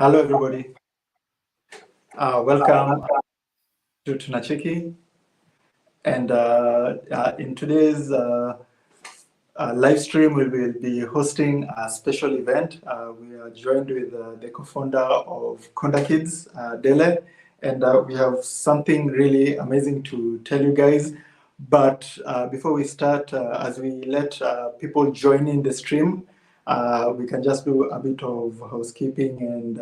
Hello, everybody. Welcome to Tunacheki. And in today's live stream, we will be hosting a special event. We are joined with the co-founder of Kunda Kids, Dele, and we have something really amazing to tell you guys. But before we start, as we let people join in the stream, we can just do a bit of housekeeping and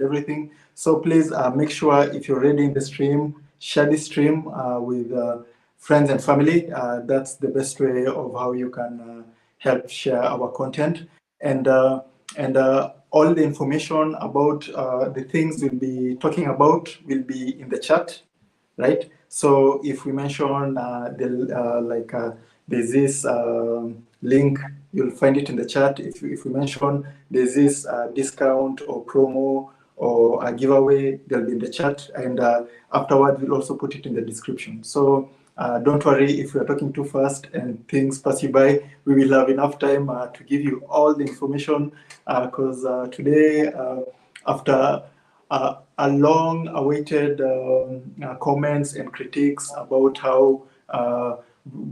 everything. So please make sure if you're already in the stream, share the stream with friends and family. That's the best way of how you can help share our content. And all the information about the things we'll be talking about will be in the chat, right? So if we mention there's this link, you'll find it in the chat. If we mention there's this discount or promo or a giveaway, they'll be in the chat. And afterward, we'll also put it in the description. So don't worry if we're talking too fast and things pass you by. We will have enough time to give you all the information because today, after a long-awaited comments and critiques about how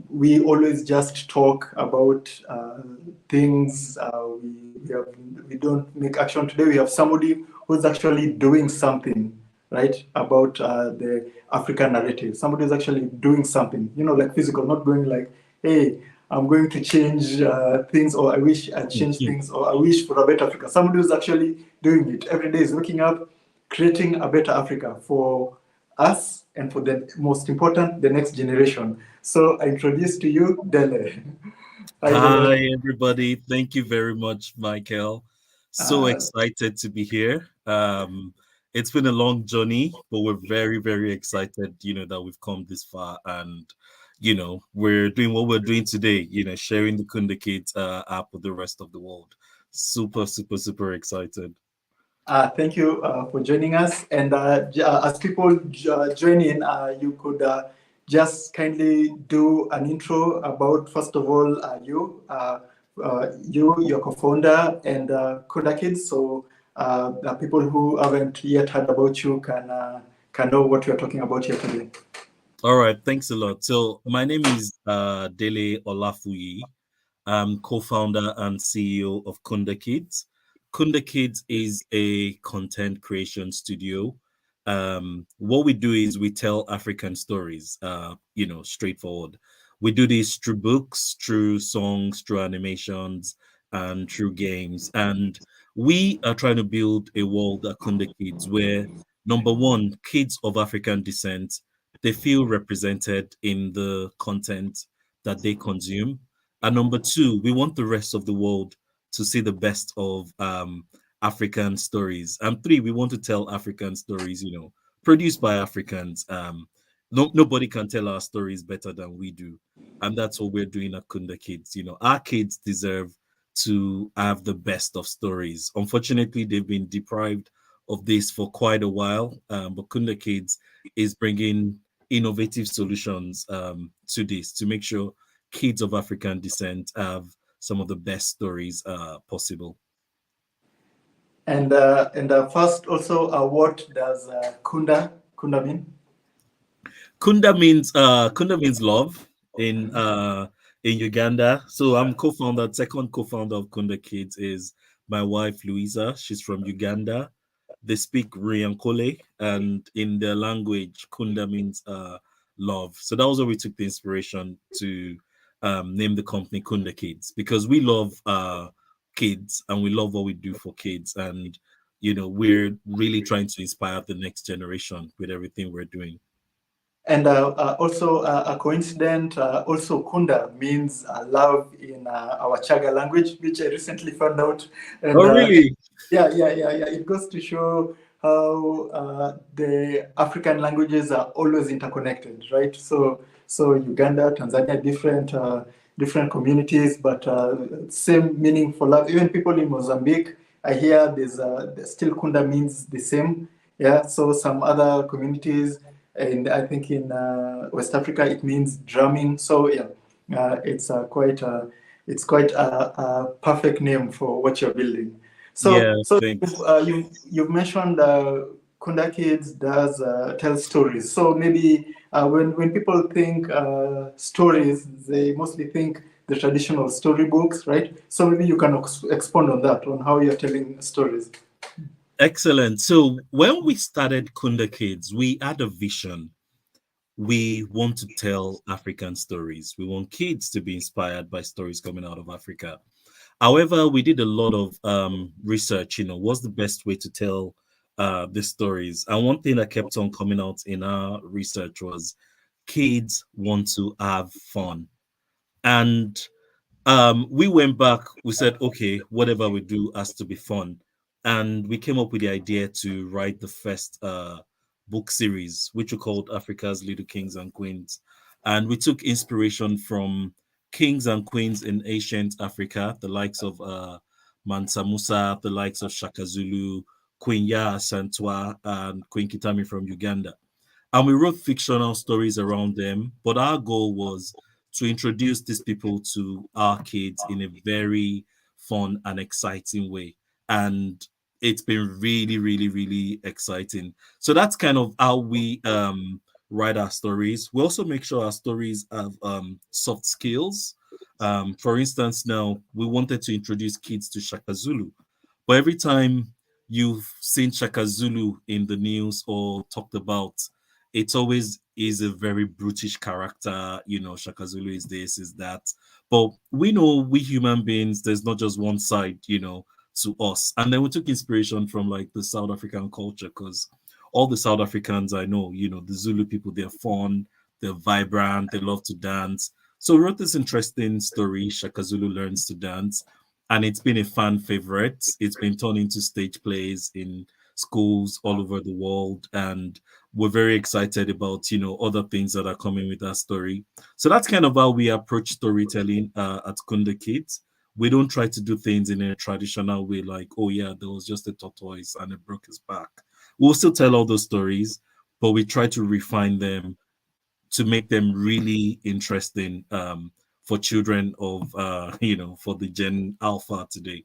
we always just talk about things. We don't make action. Today we have somebody who's actually doing something, right, about the African narrative. Somebody who's actually doing something, like physical, not going like, hey, I'm going to change things, or I wish I'd change things, or I wish for a better Africa. Somebody who's actually doing it every day is waking up, creating a better Africa for us and for the most important, the next generation. So I introduce to you Dele. Hi, everybody. Thank you very much, Michael. So excited to be here. It's been a long journey, but we're very, very excited, that we've come this far and, we're doing what we're doing today, sharing the Kunda Kids app with the rest of the world. Super, super, super excited. Thank you for joining us. And as people join in, you could just kindly do an intro about, first of all, your co-founder, and Kunda Kids. So the people who haven't yet heard about you can know what we're talking about here today. All right, thanks a lot. So my name is Dele Olafuyi. I'm co-founder and CEO of Kunda Kids. Kunda Kids is a content creation studio. What we do is we tell African stories, straightforward. We do this through books, through songs, through animations, and through games. And we are trying to build a world at Kunda Kids where, number one, kids of African descent, they feel represented in the content that they consume. And number two, we want the rest of the world to see the best of African stories. And three, we want to tell African stories, produced by Africans. Nobody can tell our stories better than we do. And that's what we're doing at Kunda Kids. Our kids deserve to have the best of stories. Unfortunately, they've been deprived of this for quite a while. But Kunda Kids is bringing innovative solutions to this to make sure kids of African descent have some of the best stories possible. And first, also, what does Kunda mean? Kunda means love in Uganda. So I'm co-founder. Second co-founder of Kunda Kids is my wife Louisa. She's from Uganda. They speak Ryankole, and in their language, Kunda means love. So that was where we took the inspiration to name the company Kunda Kids, because we love kids and we love what we do for kids. And, we're really trying to inspire the next generation with everything we're doing. And also a coincidence, also Kunda means love in our Chaga language, which I recently found out. And Oh, really? yeah. It goes to show how the African languages are always interconnected, right? So Uganda, Tanzania, different communities, but same meaning for love. Even people in Mozambique, I hear there's still Kunda means the same. Yeah. So some other communities, and I think in West Africa it means drumming. So yeah, it's quite a perfect name for what you're building. Yeah, So thanks. you've mentioned Kunda Kids does tell stories. So maybe when people think stories, they mostly think the traditional storybooks, right? So maybe you can expand on that, on how you're telling stories. Excellent. So when we started Kunda Kids, we had a vision. We want to tell African stories. We want kids to be inspired by stories coming out of Africa. However, we did a lot of research, what's the best way to tell the stories. And one thing that kept on coming out in our research was kids want to have fun. And we went back, we said, okay, whatever we do has to be fun. And we came up with the idea to write the first book series, which we called Africa's Little Kings and Queens. And we took inspiration from kings and queens in ancient Africa, the likes of Mansa Musa, the likes of Shaka Zulu, Queen Ya Santwa, and Queen Kitami from Uganda. And we wrote fictional stories around them. But our goal was to introduce these people to our kids in a very fun and exciting way. And it's been really, really, really exciting. So that's kind of how we write our stories. We also make sure our stories have soft skills. For instance, now we wanted to introduce kids to Shaka Zulu, but every time you've seen Shaka Zulu in the news or talked about, it always is a very brutish character. Shaka Zulu is this, is that. But we know, we human beings, there's not just one side, to us. And then we took inspiration from like the South African culture, because all the South Africans I know, the Zulu people, they're fun, they're vibrant, they love to dance. So we wrote this interesting story, Shaka Zulu Learns to Dance, and it's been a fan favorite. It's been turned into stage plays in schools all over the world, and we're very excited about other things that are coming with that story. So that's kind of how we approach storytelling at Kunda Kids. We don't try to do things in a traditional way, like, oh yeah, there was just a tortoise and it broke his back. We'll still tell all those stories, but we try to refine them to make them really interesting for children of for the Gen Alpha today.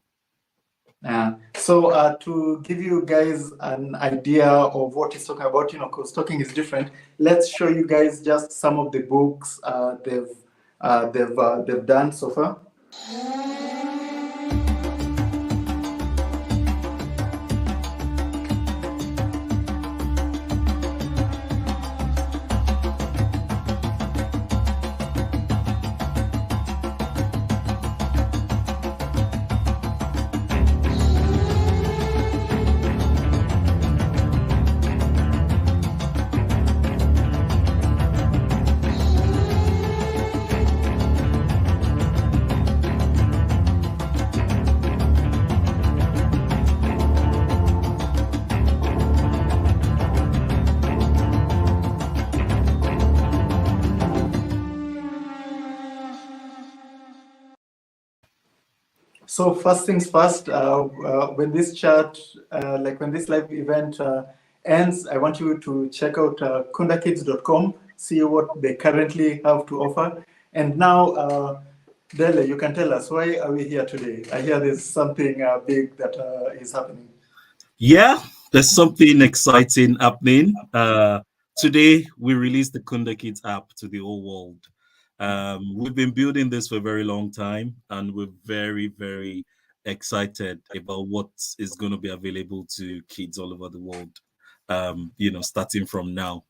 So to give you guys an idea of what he's talking about, because talking is different, let's show you guys just some of the books they've done so far. So first things first, when this chat, when this live event ends, I want you to check out kundakids.com, see what they currently have to offer. And now, Dele, you can tell us, why are we here today? I hear there's something big that is happening. Yeah, there's something exciting happening. Today, we released the Kunda Kids app to the whole world. We've been building this for a very long time, and we're very, very excited about what is going to be available to kids all over the world, starting from now.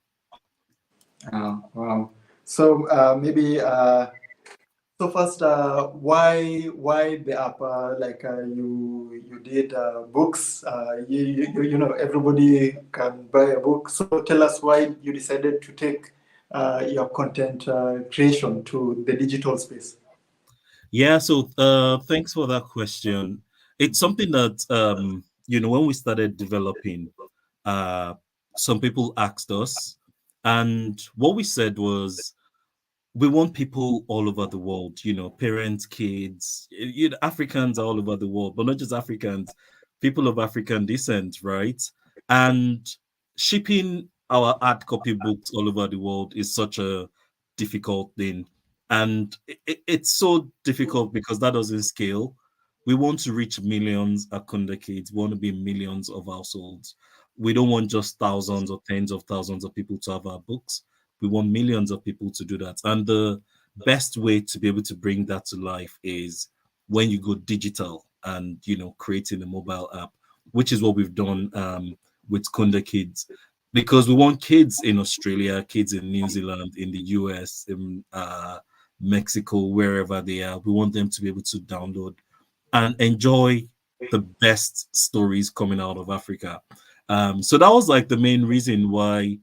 Wow. So maybe so first, why the app? Like you did books. You know everybody can buy a book. So tell us why you decided to take your content creation to the digital space. Yeah, so thanks for that question. It's something that when we started developing, uh some people asked us, and what we said was we want people all over the world, parents, kids, Africans are all over the world, but not just Africans, people of African descent, right? And shipping our hard copy books all over the world is such a difficult thing. And it's so difficult because that doesn't scale. We want to reach millions at Kunda Kids. We want to be millions of households. We don't want just thousands or tens of thousands of people to have our books. We want millions of people to do that. And the best way to be able to bring that to life is when you go digital and creating a mobile app, which is what we've done with Kunda Kids. Because we want kids in Australia, kids in New Zealand, in the US, in Mexico, wherever they are. We want them to be able to download and enjoy the best stories coming out of Africa. So that was like the main reason why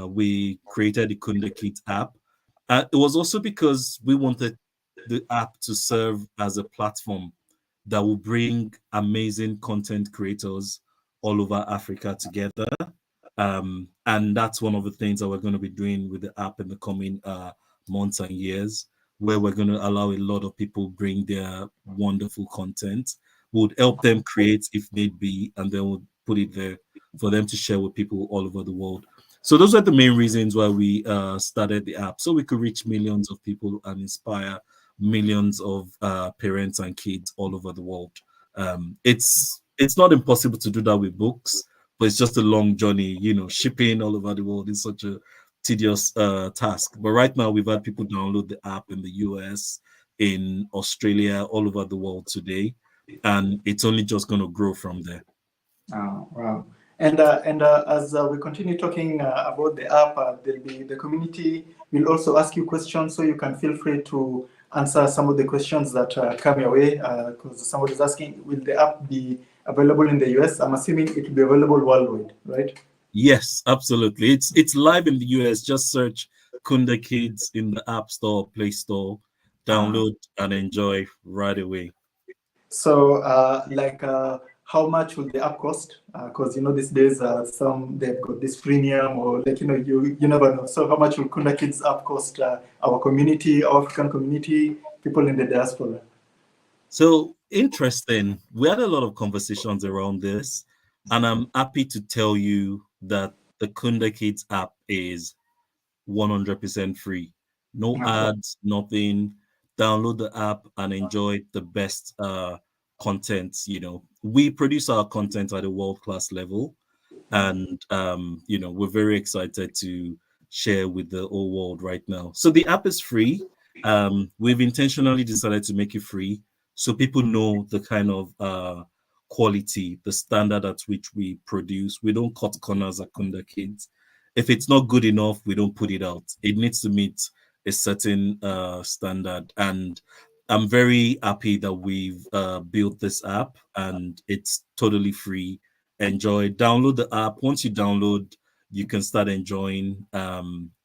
we created the Kunda Kids app. It was also because we wanted the app to serve as a platform that will bring amazing content creators all over Africa together. And that's one of the things that we're going to be doing with the app in the coming months and years, where we're going to allow a lot of people bring their wonderful content. Would help them create if need be, and then we'll put it there for them to share with people all over the world. So those are the main reasons why we started the app, so we could reach millions of people and inspire millions of parents and kids all over the world. It's not impossible to do that with books, but it's just a long journey. Shipping all over the world is such a tedious task. But right now, we've had people download the app in the US, in Australia, all over the world today, and it's only just going to grow from there. Oh, wow. And as we continue talking about the app, there'll be the community will also ask you questions, so you can feel free to answer some of the questions that come your way. Because somebody's asking, will the app be available in the US? I'm assuming it will be available worldwide, right? Yes, absolutely. It's live in the US. Just search Kunda Kids in the App Store, Play Store, Uh, download and enjoy right away. so, how much will the app cost? Because these days, some they've got this premium, or you never know. So, how much will Kunda Kids app cost our community, our African community, people in the diaspora? So interesting. We had a lot of conversations around this, and I'm happy to tell you that the Kunda Kids app is 100% free. No ads, nothing. Download the app and enjoy the best content. We produce our content at a world-class level, and we're very excited to share with the whole world right now. So the app is free. We've intentionally decided to make it free so people know the kind of quality, the standard at which we produce. We don't cut corners at Kunda Kids. If it's not good enough, we don't put it out. It needs to meet a certain standard. And I'm very happy that we've built this app, and it's totally free. Enjoy, download the app. Once you download, you can start enjoying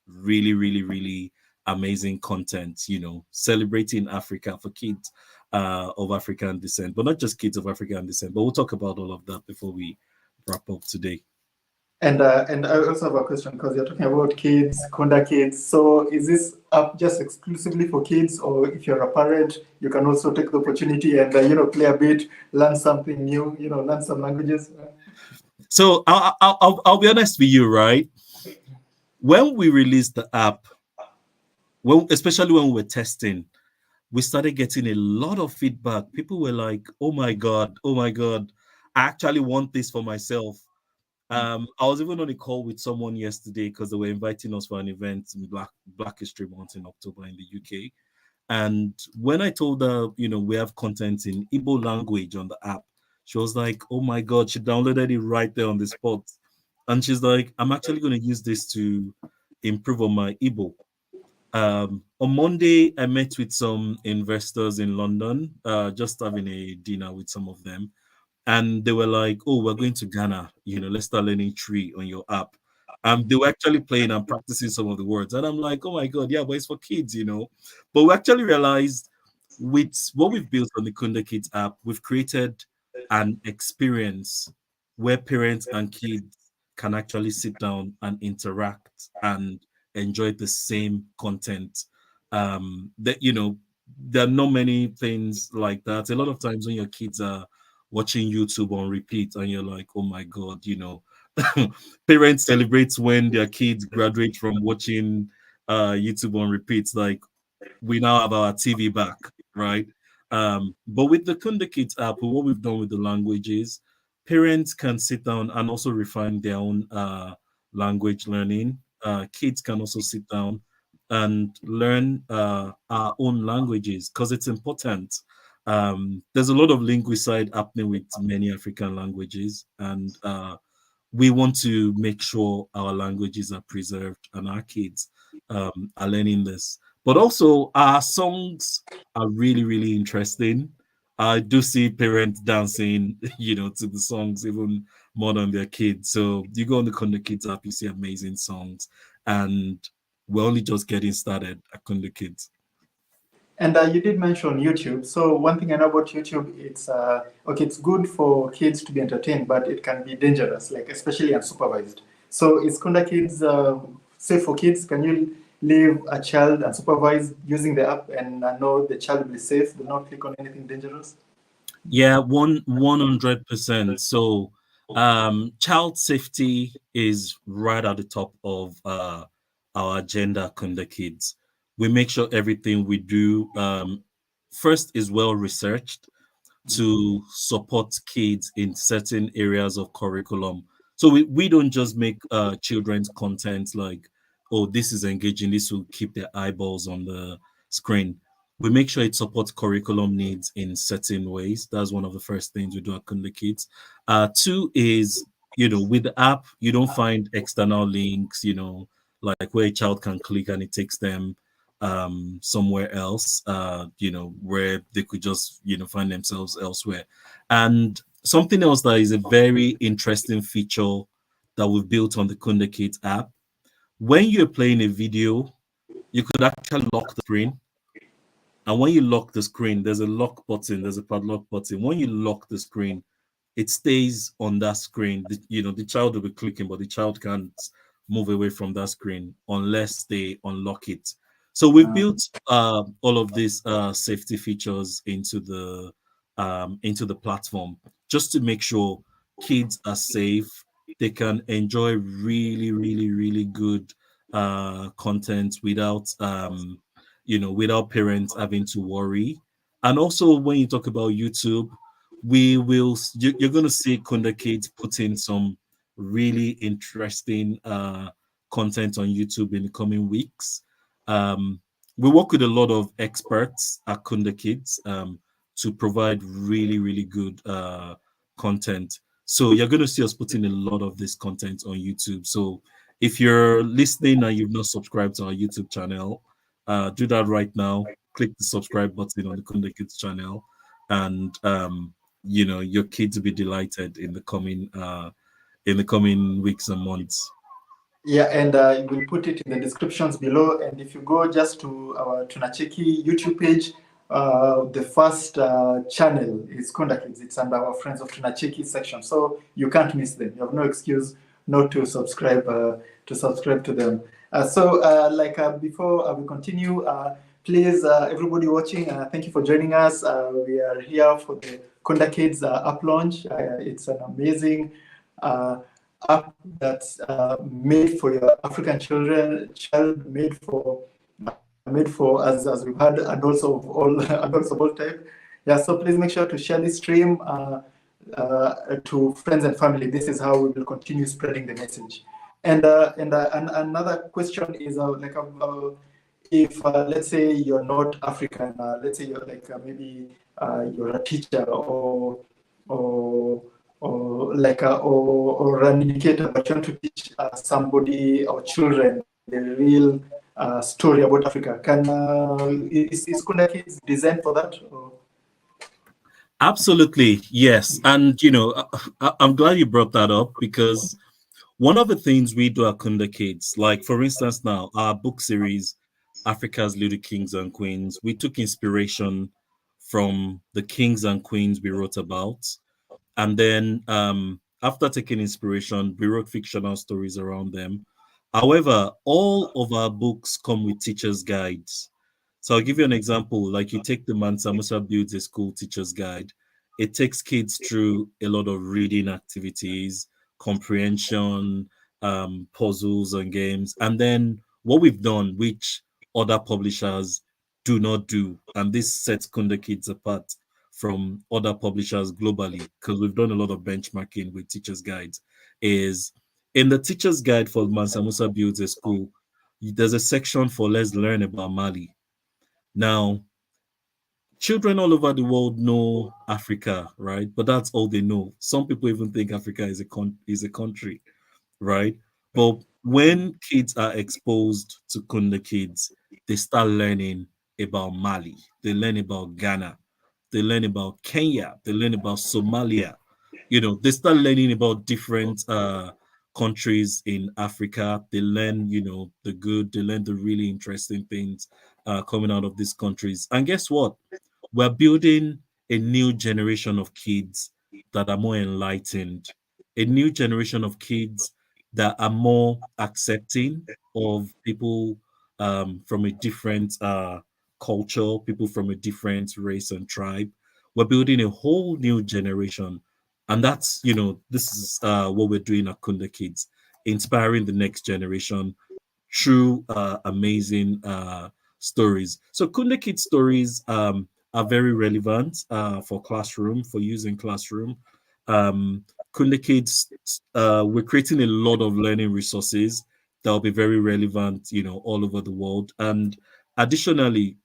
really, really, really amazing content, celebrating Africa for kids of African descent, but not just kids of African descent. But we'll talk about all of that before we wrap up today. And I also have a question, because you're talking about kids, Kunda Kids. So is this app just exclusively for kids, or if you're a parent, you can also take the opportunity and play a bit, learn something new, learn some languages? So I'll be honest with you, right? When we released the app, especially when we were testing, we started getting a lot of feedback. People were like, oh my God, I actually want this for myself. I was even on a call with someone yesterday because they were inviting us for an event in Black History Month in October in the UK. And when I told her, we have content in Igbo language on the app, she was like, oh my God, she downloaded it right there on the spot. And she's like, I'm actually going to use this to improve on my Igbo. On Monday, I met with some investors in London, just having a dinner with some of them. And they were like, "Oh, we're going to Ghana. Let's start learning tree on your app." They were actually playing and practicing some of the words, and I'm like, "Oh my god, yeah, but it's for kids." But we actually realized with what we've built on the Kunda Kids app, we've created an experience where parents and kids can actually sit down and interact and enjoy the same content. There are not many things like that. A lot of times when your kids are watching YouTube on repeat and you're like, oh my god. Parents celebrate when their kids graduate from watching YouTube on repeats, like we now have our TV back, right? But with the Kunda Kids app, what we've done with the languages, parents can sit down and also refine their own language learning. Kids can also sit down and learn our own languages because it's important. There's a lot of linguicide happening with many African languages, and we want to make sure our languages are preserved and our kids are learning this. But also, our songs are really, really interesting. I do see parents dancing, to the songs even more than their kids. So you go on the Kunda Kids app, you see amazing songs, and we're only just getting started at Kunda Kids. And you did mention YouTube. So one thing I know about YouTube, it's okay. It's good for kids to be entertained, but it can be dangerous, like especially unsupervised. So is Kunda Kids safe for kids? Can you leave a child unsupervised using the app and know the child will be safe? Do not click on anything dangerous. Yeah, 100%. So, child safety is right at the top of our agenda, Kunda Kids. We make sure everything we do first is well researched to support kids in certain areas of curriculum. So we don't just make children's content like, oh, this is engaging, this will keep their eyeballs on the screen. We make sure it supports curriculum needs in certain ways. That's one of the first things we do at Kunda Kids. Two is, with the app, you don't find external links, like where a child can click and it takes them somewhere else, where they could just, find themselves elsewhere. And something else that is a very interesting feature that we've built on the Kunda Kids app, when you're playing a video, you could actually lock the screen. And when you lock the screen, there's a lock button, there's a padlock button. When you lock the screen, it stays on that screen. The child will be clicking, but the child can't move away from that screen unless they unlock it. So we've built all of these safety features into the platform just to make sure kids are safe. They can enjoy really, really, really good content without parents having to worry. And also, when you talk about YouTube, you're going to see Kunda Kids put in some really interesting content on YouTube in the coming weeks. We work with a lot of experts at Kunda Kids to provide really, really good content. So you're going to see us putting a lot of this content on YouTube. So if you're listening and you've not subscribed to our YouTube channel, do that right now. Click the subscribe button on the Kunda Kids channel, and your kids will be delighted in the coming weeks and months. Yeah, and we'll put it in the descriptions below. And if you go just to our Tunacheki YouTube page, the first channel is Kunda Kids. It's under our Friends of Tunacheki section, so you can't miss them. You have no excuse not to subscribe to them. Before we continue, please, everybody watching, thank you for joining us. We are here for the Kunda Kids app launch. It's an amazing app that's made for your African made for as we've had adults of all type. Yeah, so please make sure to share this stream to friends and family. This is how we will continue spreading the message. And another question is if let's say you're not African, let's say you're like maybe you're a teacher or an educator, but you want to teach somebody or children the real story about Africa. Is Kunda Kids designed for that? Or? Absolutely, yes. And I'm glad you brought that up because one of the things we do at Kunda Kids, like for instance, now our book series, Africa's Little Kings and Queens, we took inspiration from the kings and queens we wrote about. And then after taking inspiration, we wrote fictional stories around them. However, all of our books come with teachers' guides. So I'll give you an example. Like you take the Mansa Musa Builds a School Teacher's Guide. It takes kids through a lot of reading activities, comprehension, puzzles and games. And then what we've done, which other publishers do not do, and this sets Kunda Kids apart from other publishers globally, because we've done a lot of benchmarking with teachers' guides, is in the teacher's guide for Mansa Musa Builds a School, there's a section for let's learn about Mali. Now, children all over the world know Africa, right? But that's all they know. Some people even think Africa is a country, right? But when kids are exposed to Kunda Kids, they start learning about Mali, they learn about Ghana, they learn about Kenya, they learn about Somalia. They start learning about different countries in Africa. They learn, the good, they learn the really interesting things coming out of these countries. And guess what? We're building a new generation of kids that are more enlightened, a new generation of kids that are more accepting of people from a different culture, people from a different race and tribe. We're building a whole new generation. And that's, this is what we're doing at Kunda Kids, inspiring the next generation through amazing stories. So Kunda Kids stories are very relevant for classroom, for use in classroom. Kunda Kids, we're creating a lot of learning resources that will be very relevant, all over the world. And additionally,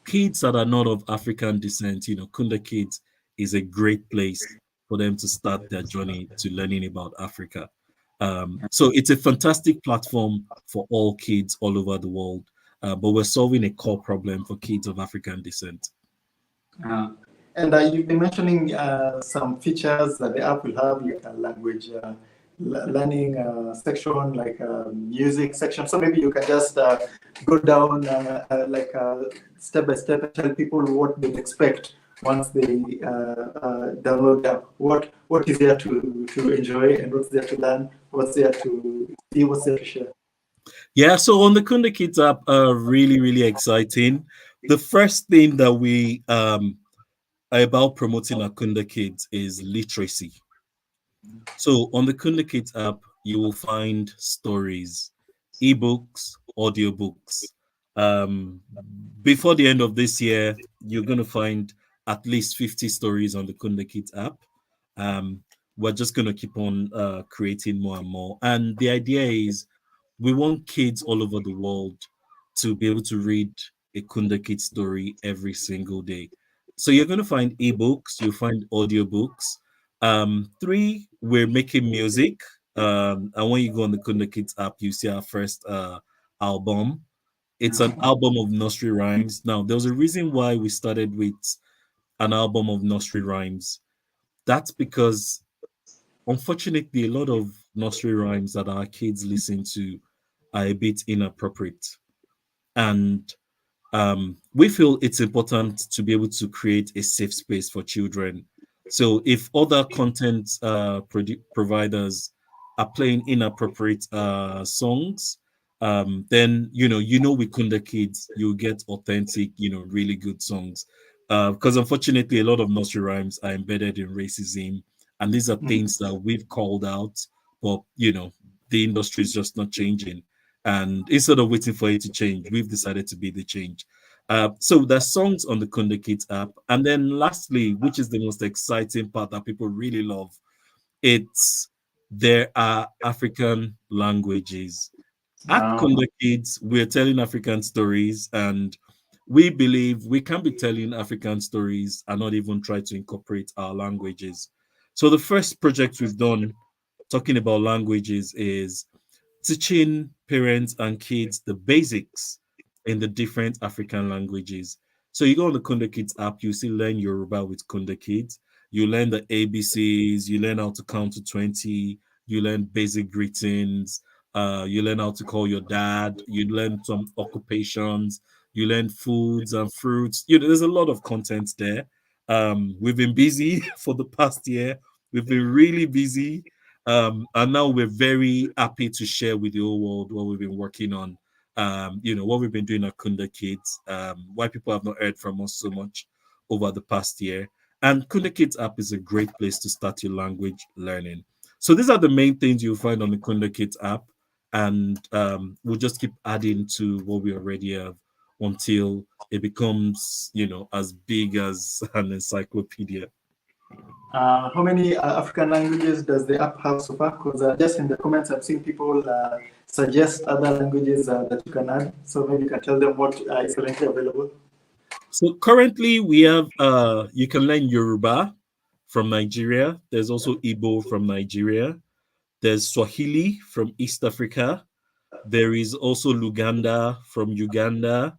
kids that are not of African descent, Kunda Kids is a great place for them to start their journey to learning about Africa. So it's a fantastic platform for all kids all over the world, but we're solving a core problem for kids of African descent. And you've been mentioning some features that the app will have, like a language learning section, like a music section. So maybe you can just go down like step by step and tell people what they expect once they download the app. What is there to enjoy, and what's there to learn, what's there to see, what's there to share. Yeah, so on the Kunda Kids app, really, really exciting. The first thing that we about promoting our Kunda Kids is literacy. So on the Kunda Kids app, you will find stories, ebooks, audiobooks. Um, Before the end of this year, you're going to find at least 50 stories on the Kunda Kids app. Um, we're just going to keep on creating more and more. And the idea is we want kids all over the world to be able to read a Kunda Kid story every single day. So you're going to find ebooks, you'll find audiobooks. Three, we're making music. And when you go on the Kunda Kids app, you see our first album. It's an album of nursery rhymes. Now, there was a reason why we started with an album of nursery rhymes. That's because, unfortunately, a lot of nursery rhymes that our kids listen to are a bit inappropriate. And we feel it's important to be able to create a safe space for children. So if other content providers are playing inappropriate songs, then with Kunda Kids, you'll get authentic, really good songs. Because unfortunately, a lot of nursery rhymes are embedded in racism, and these are things that we've called out, but the industry is just not changing. And instead of waiting for it to change, we've decided to be the change. So there's songs on the Kunda Kids app. And then lastly, which is the most exciting part that people really love, it's there are African languages. At Kunda Kids, we're telling African stories, and we believe we can be telling African stories and not even try to incorporate our languages. So the first project we've done talking about languages is teaching parents and kids the basics in the different African languages. So you go on the Kunda Kids app, you see learn Yoruba with Kunda Kids. You learn the ABCs, you learn how to count to 20, you learn basic greetings, you learn how to call your dad, you learn some occupations, you learn foods and fruits. There's a lot of content there. We've been busy for the past year. We've been really busy. And now we're very happy to share with the whole world what we've been working on. What we've been doing at Kunda Kids, why people have not heard from us so much over the past year. And Kunda Kids app is a great place to start your language learning. So these are the main things you'll find on the Kunda Kids app. And we'll just keep adding to what we already have until it becomes, as big as an encyclopedia. How many African languages does the app have so far? Because just in the comments, I've seen people suggest other languages that you can add. So maybe you can tell them what is currently available. So currently we have you can learn Yoruba from Nigeria. There's also Igbo from Nigeria. There's Swahili from East Africa. There is also Luganda from Uganda.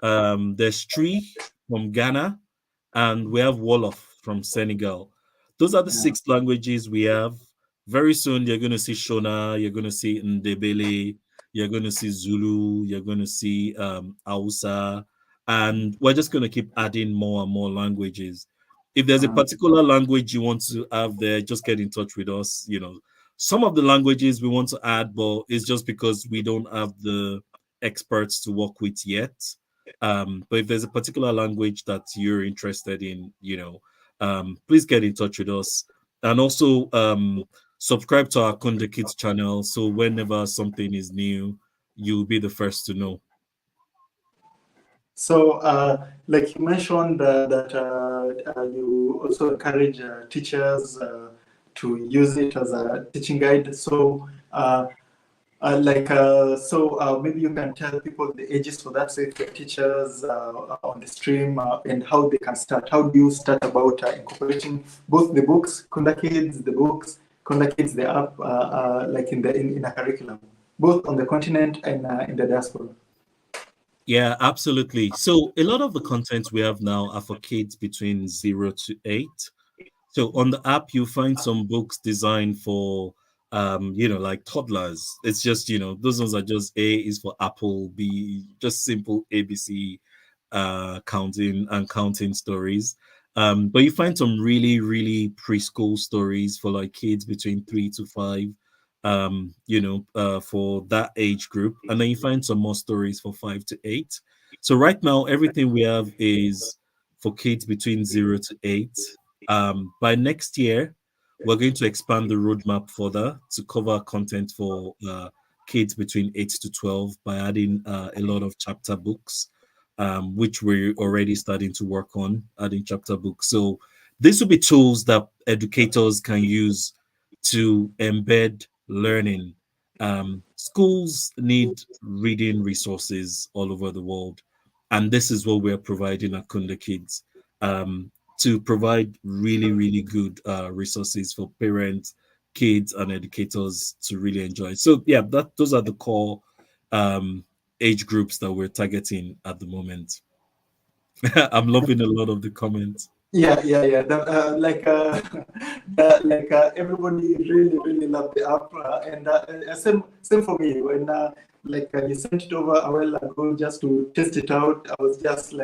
There's Tree from Ghana, and we have Wolof from Senegal. Those are the 6 languages we have. Very soon, you're going to see Shona, you're going to see Ndebele, you're going to see Zulu, you're going to see Hausa, and we're just going to keep adding more and more languages. If there's a particular language you want to have there, just get in touch with us. Some of the languages we want to add, but it's just because we don't have the experts to work with yet. But if there's a particular language that you're interested in, please get in touch with us. And also subscribe to our Kunda Kids channel. So whenever something is new, you'll be the first to know. So, like you mentioned that you also encourage teachers to use it as a teaching guide. So, maybe you can tell people the ages for that, so if the teachers on the stream and how they can start. How do you start about incorporating both the books, Kunda Kids, the books, Kunda Kids, the app, like in a curriculum, both on the continent and in the diaspora? Yeah, absolutely. So a lot of the content we have now are for kids between 0 to 8. So on the app, you find some books designed for, like toddlers. It's just, those ones are just A is for apple, B, just simple ABC counting stories. But you find some really, really preschool stories for like kids between 3 to 5, for that age group. And then you find some more stories for 5 to 8. So right now, everything we have is for kids between 0 to 8. By next year, we're going to expand the roadmap further to cover content for kids between 8 to 12 by adding a lot of chapter books, which we're already starting to work on, adding chapter books. So these will be tools that educators can use to embed learning. Schools need reading resources all over the world, and this is what we're providing at Kunda Kids. To provide really, really good resources for parents, kids, and educators to really enjoy. So yeah, those are the core age groups that we're targeting at the moment. I'm loving a lot of the comments. Yeah. Everybody really, really loved the app, and same for me. When you sent it over a while ago just to test it out, I was just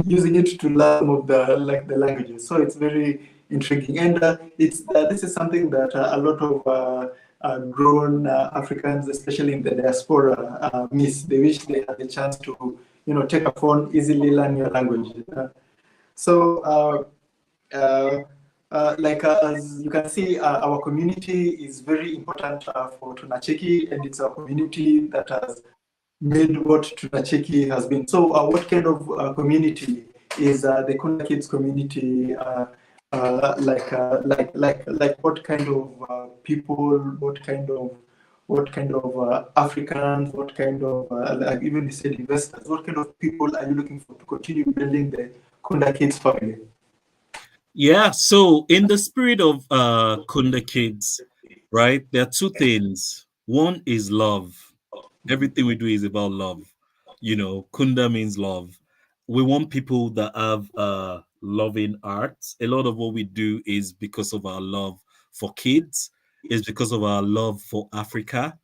using it to learn some of the languages. So it's very intriguing, and this is something that a lot of grown Africans, especially in the diaspora, miss. They wish they had the chance to take a phone, easily learn your language. As you can see, our community is very important for tunacheki, and it's a community that has made what tunacheki has been. So, what kind of community is the Kunda Kids community? What kind of people? What kind of Africans? What kind of even you said investors? What kind of people are you looking for to continue building the Kunda Kids family? Yeah, so in the spirit of Kunda Kids, right, there are two things. One is love. Everything we do is about love. Kunda means love. We want people that have loving arts. A lot of what we do is because of our love for kids, is because of our love for Africa,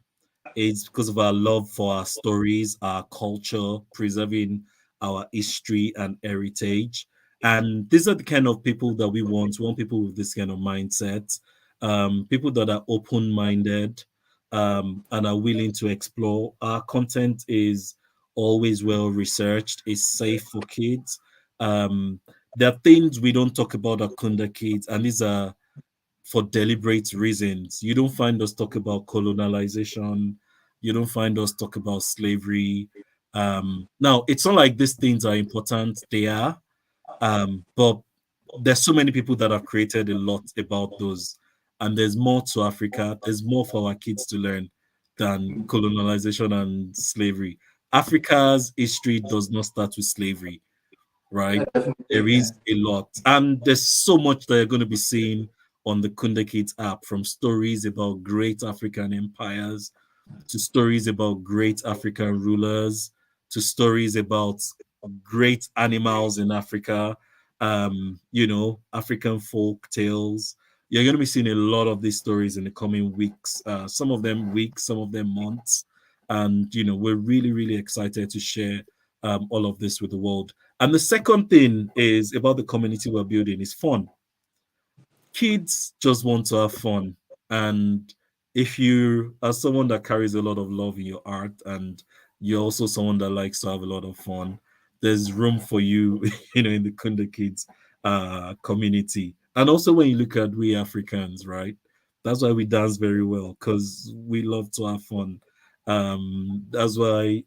it's because of our love for our stories, our culture, preserving our history and heritage. And these are the kind of people that we want. We want people with this kind of mindset, people that are open minded and are willing to explore. Our content is always well researched, it's safe for kids. Um, there are things we don't talk about at Kunda Kids, and these are for deliberate reasons. You don't find us talk about colonialization. You don't find us talk about slavery. Now, it's not like these things are important. They are. But there's so many people that have created a lot about those. And there's more to Africa. There's more for our kids to learn than colonization and slavery. Africa's history does not start with slavery, Yeah, right? definitely. There Yeah. is a lot. And there's so much that you're going to be seeing on the Kunda Kids app, from stories about great African empires to stories about great African rulers to stories about great animals in Africa, African folk tales. You're going to be seeing a lot of these stories in the coming weeks, some of them weeks, some of them months. And, we're really, really excited to share all of this with the world. And the second thing is about the community we're building is fun. Kids just want to have fun. And if you are someone that carries a lot of love in your art and you're also someone that likes to have a lot of fun, there's room for you, in the Kunda Kids community. And also when you look at we Africans, right? That's why we dance very well, because we love to have fun. That's why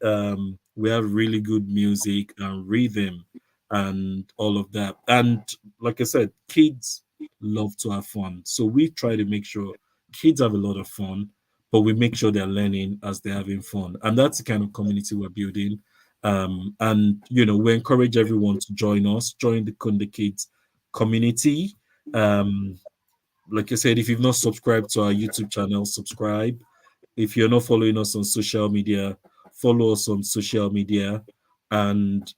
we have really good music and rhythm and all of that. And like I said, kids love to have fun. So we try to make sure kids have a lot of fun, but we make sure they're learning as they're having fun. And that's the kind of community we're building. And we encourage everyone to join us, join the Kunde Kids community. Um, like I said, if you've not subscribed to our YouTube channel, subscribe. If you're not following us on social media, follow us on social media. And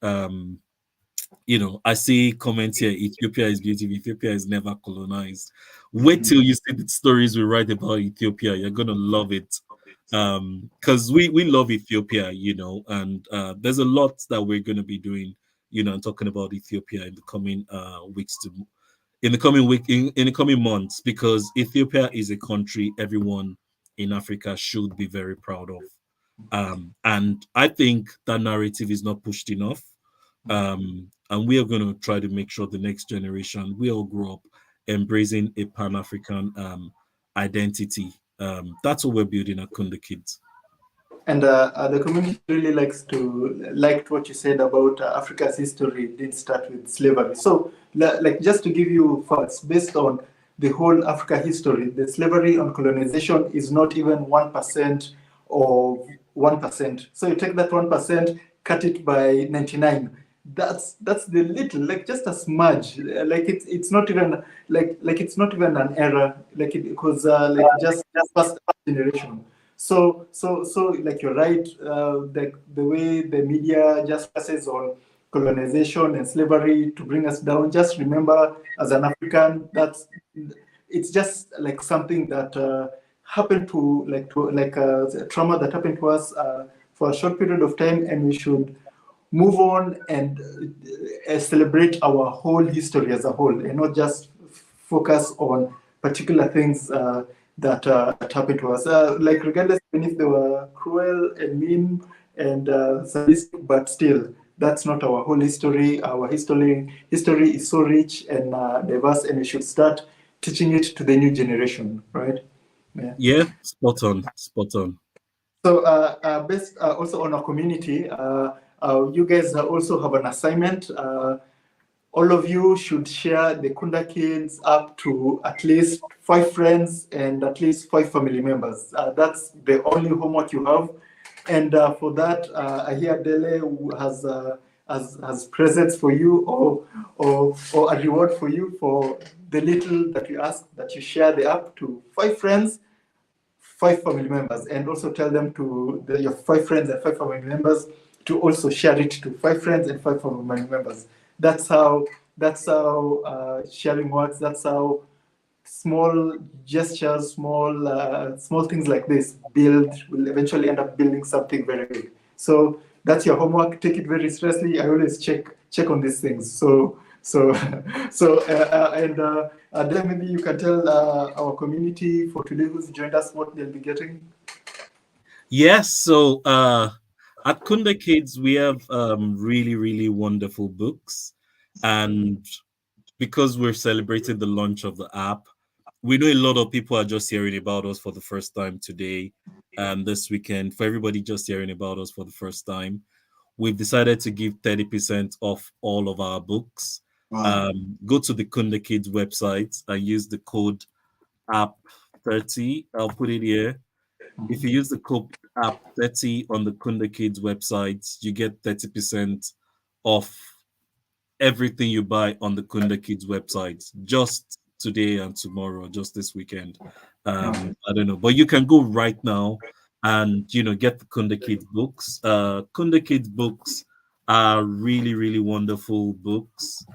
I see comments here. Ethiopia is beautiful. Ethiopia is never colonized. Wait till you see the stories we write about Ethiopia. You're gonna love it. Because we love Ethiopia, and there's a lot that we're gonna be doing, and talking about Ethiopia in the coming weeks to in the coming week in the coming months, because Ethiopia is a country everyone in Africa should be very proud of. And I think that narrative is not pushed enough. And we are going to try to make sure the next generation we all grow up embracing a Pan-African identity. That's what we're building at Kunda Kids. And the community really liked what you said about Africa's history. It didn't start with slavery. So, like just to give you facts, based on the whole Africa history, the slavery on colonization is not even 1% of 1%. So you take that 1%, cut it by 99. That's the little, like just a smudge. Like it's not even like it's not even an error. Like it was like just first generation. So, like you're right, the way the media just passes on colonization and slavery to bring us down. Just remember, as an African, it's just like something that happened to a trauma that happened to us for a short period of time, and we should move on and celebrate our whole history as a whole, and not just focus on particular things that happened to us. Like regardless, even if they were cruel and mean and sadistic, but still, that's not our whole history. Our history is so rich and diverse, and we should start teaching it to the new generation, right? Yeah, spot on, spot on. So, based also on our community, you guys also have an assignment. All of you should share the Kunda Kids up to at least 5 friends and at least 5 family members. That's the only homework you have. And for that, I hear Dele has presents for you, or a reward for you for the little that you ask, that you share the app to 5 friends, 5 family members, and also tell them your 5 friends and 5 family members to also share it to 5 friends and 5 family members. That's how sharing works. That's how small gestures, small things like this will eventually end up building something very big. So that's your homework. Take it very seriously. I always check on these things. Then maybe you can tell our community for today who's joined us what they'll be getting. Yes, so at Kunda Kids we have really really wonderful books, and because we're celebrating the launch of the app, we know a lot of people are just hearing about us for the first time today and this weekend. For everybody just hearing about us for the first time, we've decided to give 30% off all of our books. Wow. Go to the Kunda Kids website and use the code app30. I'll put it here. If you use the code app30 on the Kunda Kids website, you get 30% off everything you buy on the Kunda Kids website just today and tomorrow, just this weekend. I don't know, but you can go right now and get the Kunda Kids books. Kunda Kids books are really, really wonderful books.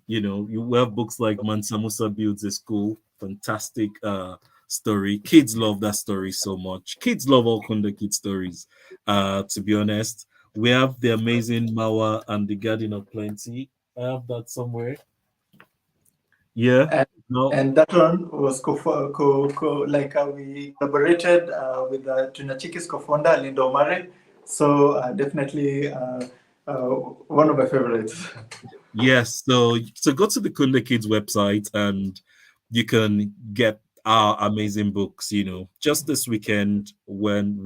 You have books like Mansa Musa Builds a School, fantastic story. Kids love that story so much. Kids love all Kunda Kids stories, to be honest. We have the amazing Mawa and the Garden of Plenty. I have that somewhere. Yeah. And, No. and that one was we collaborated with Tunacheki's co-founder Linda Omare. So definitely one of my favorites. Yes. So go to the Kunda Kids website and you can get our amazing books, just this weekend when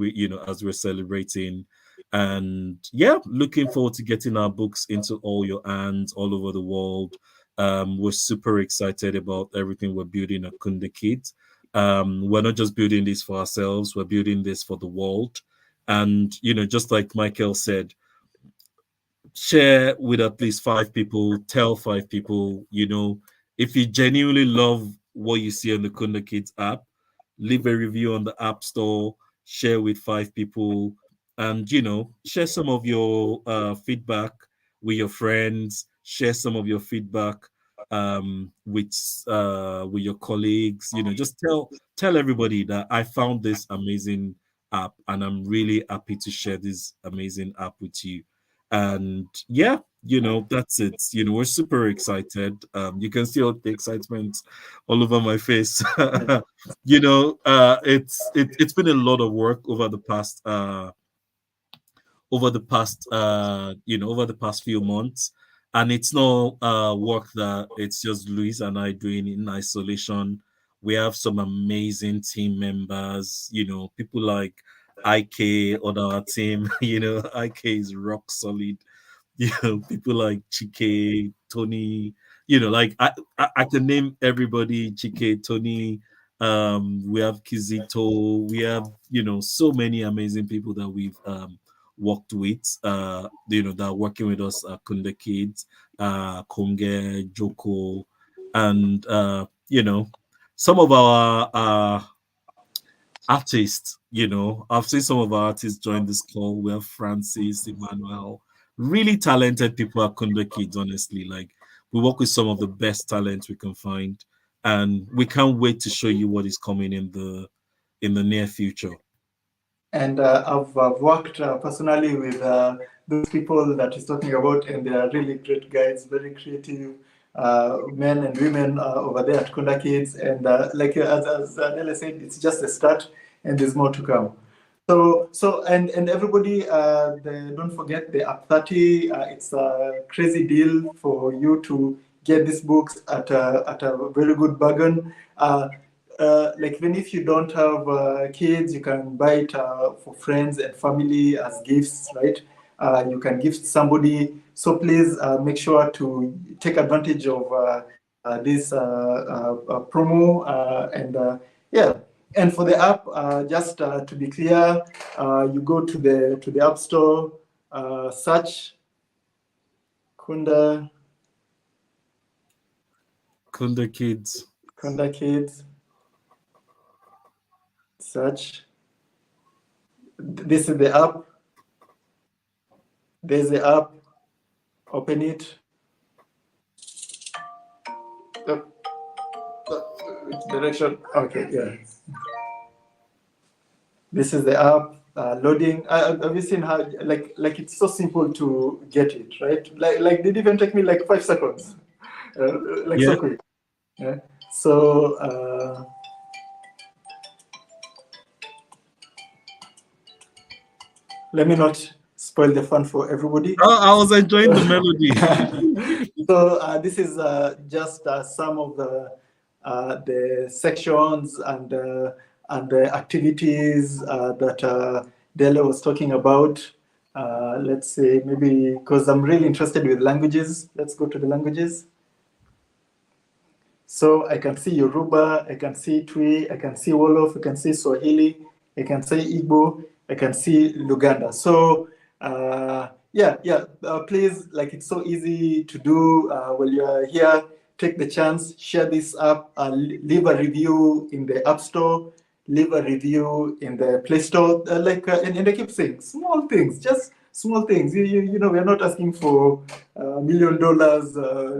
as we're celebrating. And yeah, looking forward to getting our books into all your hands all over the world. We're super excited about everything we're building at Kunda Kids. We're not just building this for ourselves, we're building this for the world. And just like Michael said, share with at least 5 people, tell 5 people. If you genuinely love what you see on the Kunda Kids app, leave a review on the App Store, share with 5 people, and share some of your feedback with your friends, share some of your feedback with your colleagues. Just tell everybody that I found this amazing app and I'm really happy to share this amazing app with you. And yeah, that's it. We're super excited. You can see all the excitement all over my face. It's been a lot of work over the past few months, and it's no work that it's just Luis and I doing in isolation. We have some amazing team members, people like IK on our team. IK is rock solid. People like Chike, Tony, like I can name everybody. Chike, Tony, we have Kizito, we have, so many amazing people that we've worked with, that are working with us at Kunda Kids, Konge, Joko, and some of our artists. I've seen some of our artists join this call. We have Francis, Emmanuel, really talented people at Kunda Kids, honestly. Like, we work with some of the best talent we can find, and we can't wait to show you what is coming in the near future. And I've worked personally with those people that he's talking about, and they are really great guys, very creative men and women over there at Kunda Kids. And as Nele said, it's just a start, and there's more to come. And everybody, don't forget the App 30. It's a crazy deal for you to get these books at a very good bargain. Like, even if you don't have kids, you can buy it for friends and family as gifts, right? You can gift somebody. So please make sure to take advantage of this promo. Yeah. And for the app, just to be clear, you go to the App Store, search Kunda Kunda Kids. Kunda Kids. search. This is the app. There's the app. Open it. Which direction? Okay, yeah. This is the app loading. Have you seen how like it's so simple to get it, right? Like it didn't even take me like 5 seconds, like so quick. Yeah. So let me not spoil the fun for everybody. Oh, I was enjoying the melody. So this is just some of the sections and the activities that Dele was talking about. Let's say maybe because I'm really interested with languages. Let's go to the languages. So I can see Yoruba, I can see Twi, I can see Wolof, I can see Swahili, I can see Igbo, I can see Luganda. So please, like it's so easy to do while you're here. Take the chance, share this app, leave a review in the App Store, leave a review in the Play Store. And I keep saying small things, just small things. You know, we're not asking for $1 million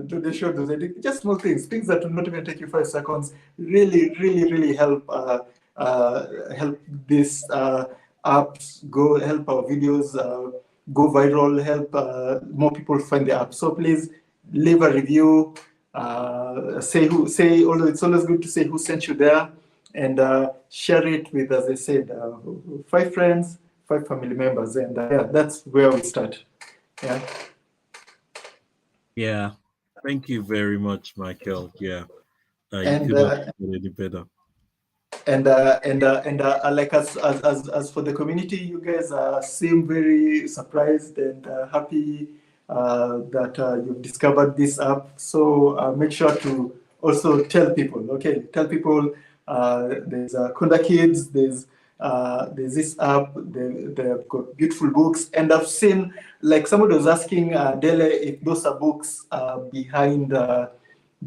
donation, just small things that will not even take you 5 seconds. Really, really, really help help this apps go, help our videos go viral, help more people find the app. So please leave a review. Although it's always good to say who sent you there, and share it with, as I said, 5 friends, 5 family members, and that's where we start. Yeah. Yeah. Thank you very much, Michael. Yeah. You And could not do any better. Like as for the community, you guys seem very surprised and happy that you've discovered this app. So make sure to also tell people. Okay, tell people there's Kunda Kids. There's this app. They've got beautiful books, and I've seen, like somebody was asking Dele if those are books behind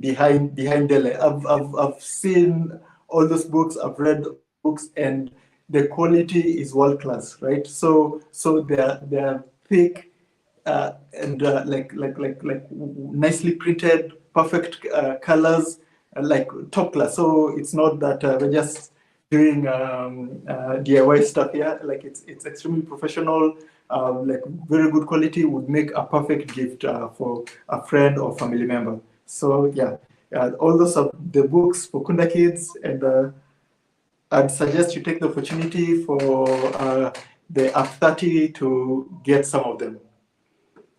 Dele. I've seen all those books, I've read all those books, and the quality is world class, right? So they're thick and like nicely printed, perfect colors, like top class. So it's not that we're just doing DIY stuff here. Like it's extremely professional, like very good quality, would make a perfect gift for a friend or family member. So yeah, all those are the books for Kunda Kids, and I'd suggest you take the opportunity for the App 30 to get some of them.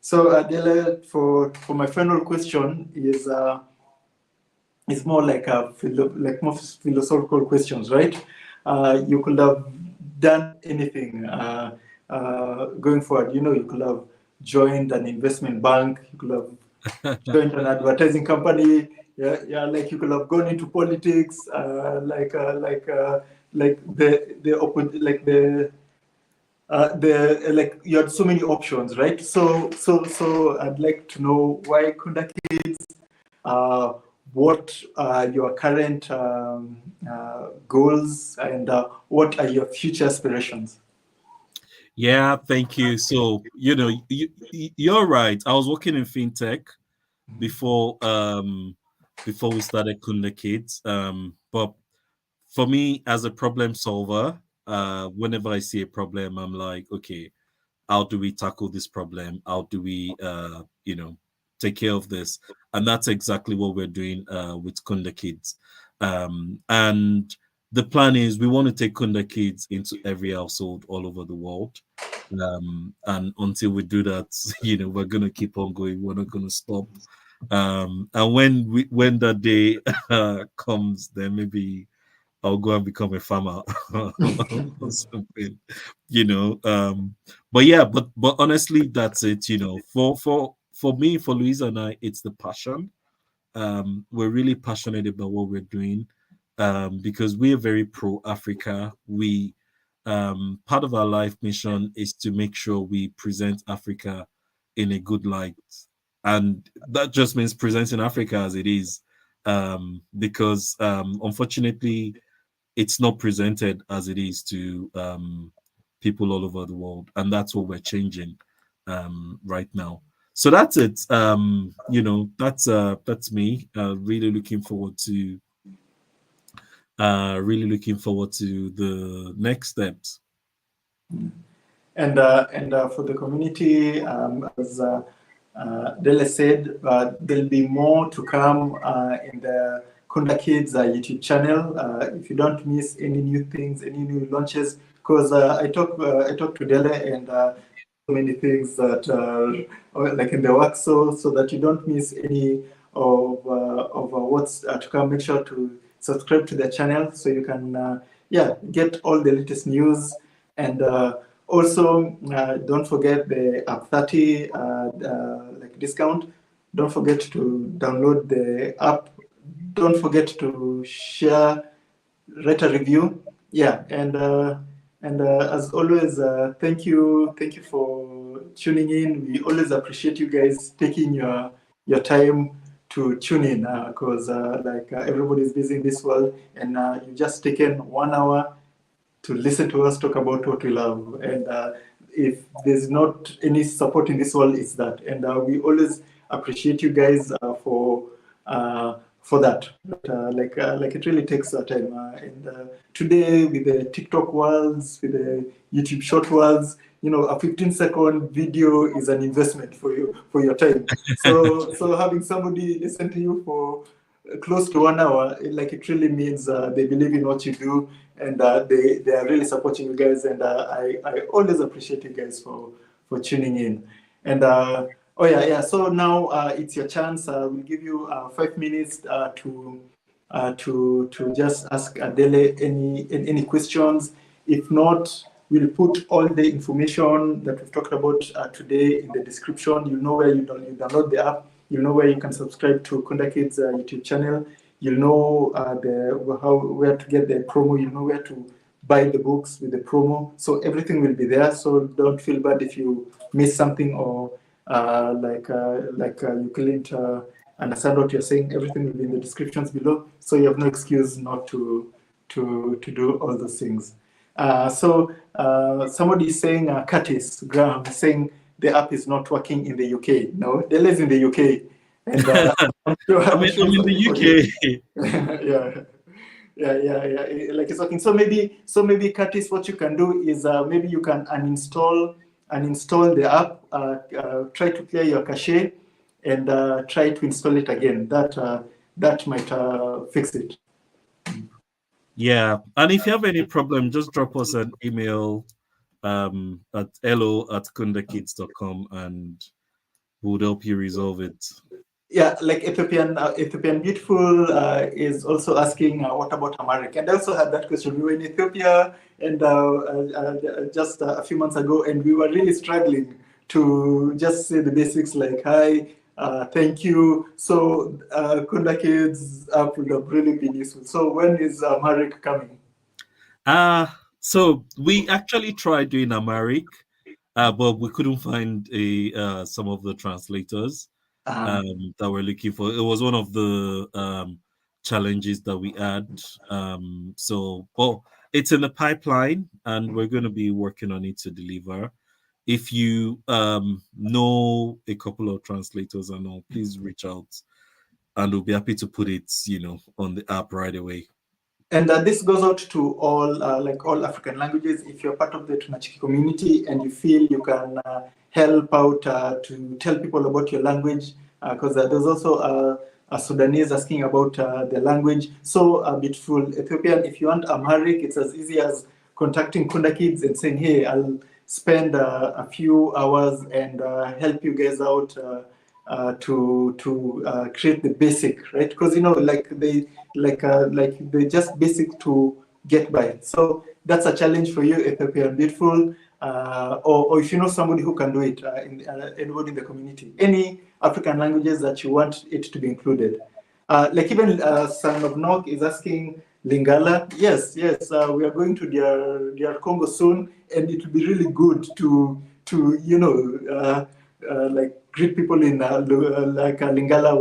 So Adela, for my final question is more like more philosophical questions, right? You could have done anything going forward. You know, you could have joined an investment bank. You could have joined an advertising company. Yeah. Like you could have gone into politics. Like you had so many options, right? So I'd like to know why Kunda Kids. What are your current goals, and what are your future aspirations? Yeah, thank you. So, you're right. I was working in fintech before before we started Kunda Kids. But for me, as a problem solver, whenever I see a problem, I'm like, okay, how do we tackle this problem? How do we take care of this? And that's exactly what we're doing with Kunda Kids. And the plan is we want to take Kunda Kids into every household all over the world. And until we do that, we're gonna keep on going. We're not gonna stop. And when that day comes, then maybe I'll go and become a farmer or something, But yeah, but honestly, that's it. For me, for Louisa and I, it's the passion. We're really passionate about what we're doing, because we're very pro Africa. We part of our life mission is to make sure we present Africa in a good light, and that just means presenting Africa as it is, because unfortunately it's not presented as it is to people all over the world, and that's what we're changing right now. So that's it. That's me. Really looking forward to the next steps. And for the community, as Dele said, there'll be more to come in the Kunda Kids YouTube channel. If you don't miss any new things, any new launches, because I talked to Dele and so many things that are like in the works, so that you don't miss any of what's to come. Make sure to subscribe to the channel so you can get all the latest news. And also don't forget the app 30 like discount. Don't forget to download the app. Don't forget to share, write a review. Yeah, and as always, thank you for tuning in. We always appreciate you guys taking your time to tune in, because everybody's busy in this world, and you've just taken 1 hour to listen to us talk about what we love. And if there's not any support in this world, it's that. And we always appreciate you guys for that. Like it really takes time. And today, with the TikTok worlds, with the YouTube short worlds, a 15-second video is an investment for you, for your time. So having somebody listen to you for close to 1 hour, it really means they believe in what you do, and they are really supporting you guys. And I always appreciate you guys for tuning in. And so now it's your chance. We'll give you 5 minutes to just ask Adele any questions. If not, we'll put all the information that we've talked about today in the description. You know where you download the app. You know where you can subscribe to Kunda Kids YouTube channel. You know where to get the promo. You know where to buy the books with the promo. So everything will be there. So don't feel bad if you miss something, or you couldn't understand what you're saying. Everything will be in the descriptions below. So you have no excuse not to do all those things. Somebody is saying, Curtis Graham is saying the app is not working in the UK. No, Dele is in the UK. And I'm sure I'm in the UK. yeah. Like it's working. So maybe Curtis, what you can do is maybe you can uninstall the app, try to clear your cache, and try to install it again. That might fix it. Yeah, and if you have any problem, just drop us an email at hello@kundakids.com, and we'll help you resolve it. Yeah, like Ethiopian Beautiful is also asking, what about Amharic? And I also had that question. We were in Ethiopia and just a few months ago, and we were really struggling to just say the basics like hi, thank you. So Kunda Kids app would have really been useful. So when is Amharic coming? So we actually tried doing Amharic, but we couldn't find some of the translators that we're looking for. It was one of the challenges that we had. But it's in the pipeline, and we're going to be working on it to deliver. If you know a couple of translators and all, please reach out, and we'll be happy to put it, on the app right away. And this goes out to all all African languages. If you're part of the Tunacheki community and you feel you can help out to tell people about your language, because there's also a Sudanese asking about the language. So beautiful Ethiopian, if you want Amharic, it's as easy as contacting Kunda Kids and saying, hey, I'll spend a few hours and help you guys out to create the basic, right? Because they just basic to get by. So that's a challenge for you, Ethiopian Beautiful, or if you know somebody who can do it, anybody in the community, any African languages that you want it to be included. Even Son of Nok is asking Lingala. Yes, we are going to DR Congo soon, and it will be really good to greet people in Lingala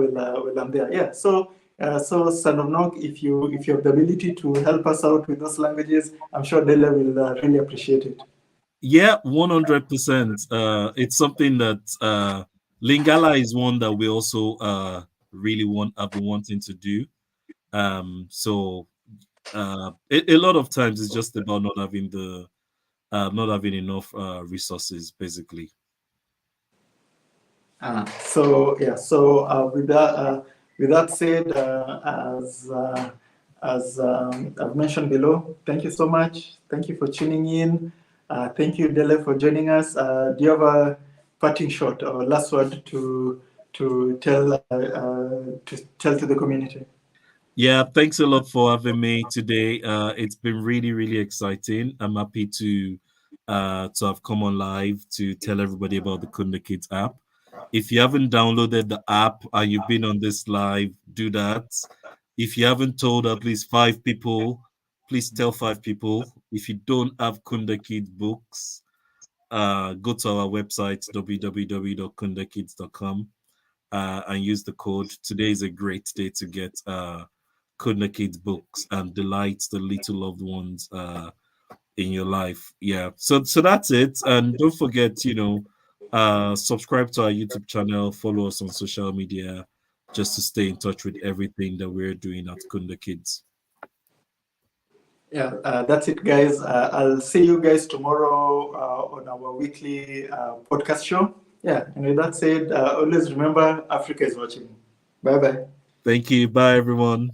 when I'm there. Yeah, so So Son of Nog, if you have the ability to help us out with those languages, I'm sure Dele will really appreciate it. Yeah, 100%. It's something that Lingala is one that we also really have been wanting to do. So a lot of times it's just about not having not having enough resources, basically. So yeah, so with that said, as I've mentioned below, thank you so much. Thank you for tuning in. Thank you, Dele, for joining us. Do you have a parting shot or last word to tell to the community? Yeah, thanks a lot for having me today. It's been really, really exciting. I'm happy to have come on live to tell everybody about the Kunda Kids app. If you haven't downloaded the app and you've been on this live, do that. If you haven't told at least 5 people, please tell 5 people. If you don't have Kunda Kids books, go to our website www.kundakids.com and use the code. Today is a great day to get Kunda Kids books and delight the little loved ones in your life. Yeah. So that's it. And don't forget, subscribe to our YouTube channel, follow us on social media just to stay in touch with everything that we're doing at Kunda Kids. Yeah, that's it, guys. I'll see you guys tomorrow on our weekly podcast show. Yeah, and with that said, always remember Africa is watching. Bye bye. Thank you. Bye, everyone.